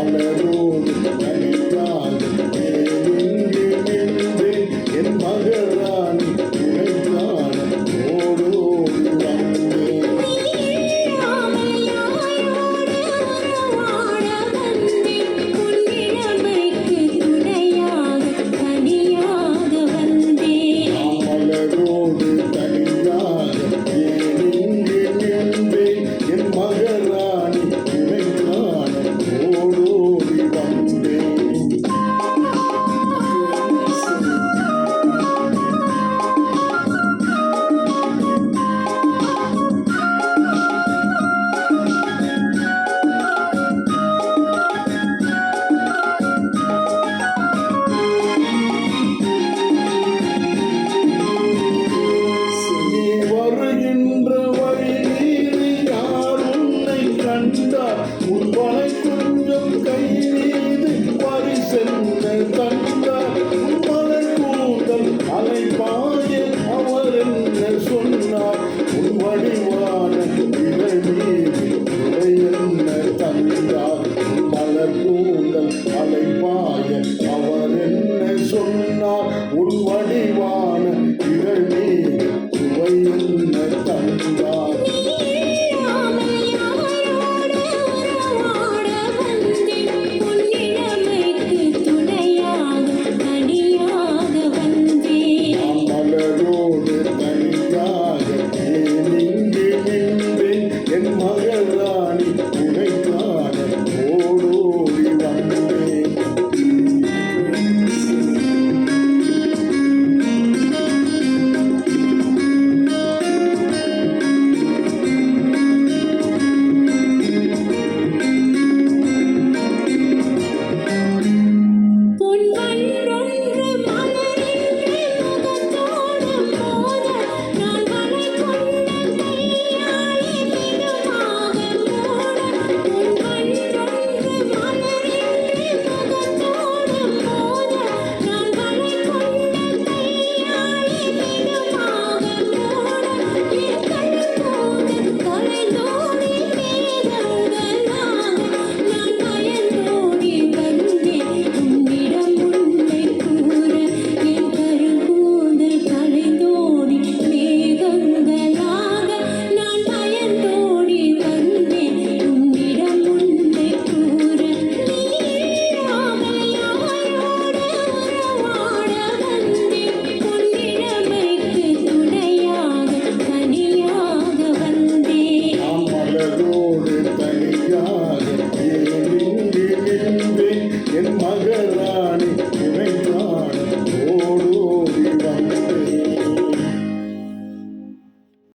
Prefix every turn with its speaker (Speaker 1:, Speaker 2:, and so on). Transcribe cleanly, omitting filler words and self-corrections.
Speaker 1: மலரோடு தனியாக ஏனெங்கு நின்றேன் என் மகராணி உனைக்கான ஓடோடி வந்தேன். மலரோடு தனியாக ஏனெங்கு நின்றேன் என் மகராணி உனைக்கான ஓடோடி வந்தேன். நீ வருகின்ற வழிநீதி யார் உன்னை கண்டார் உன்வனை கொஞ்சம் கை மீது பரிசென்ன தந்தார் உன்மலை கூந்தல் அலைபாய அவர் என்ன சொன்னார் உன் வடிவான இலை மீது உரை என்ன தந்தார் மலர் கூந்தல் அலைபாய அவர் என்ன சொன்னார் உன் வடிவான இலை மீது சுவை என்ன தந்தார்.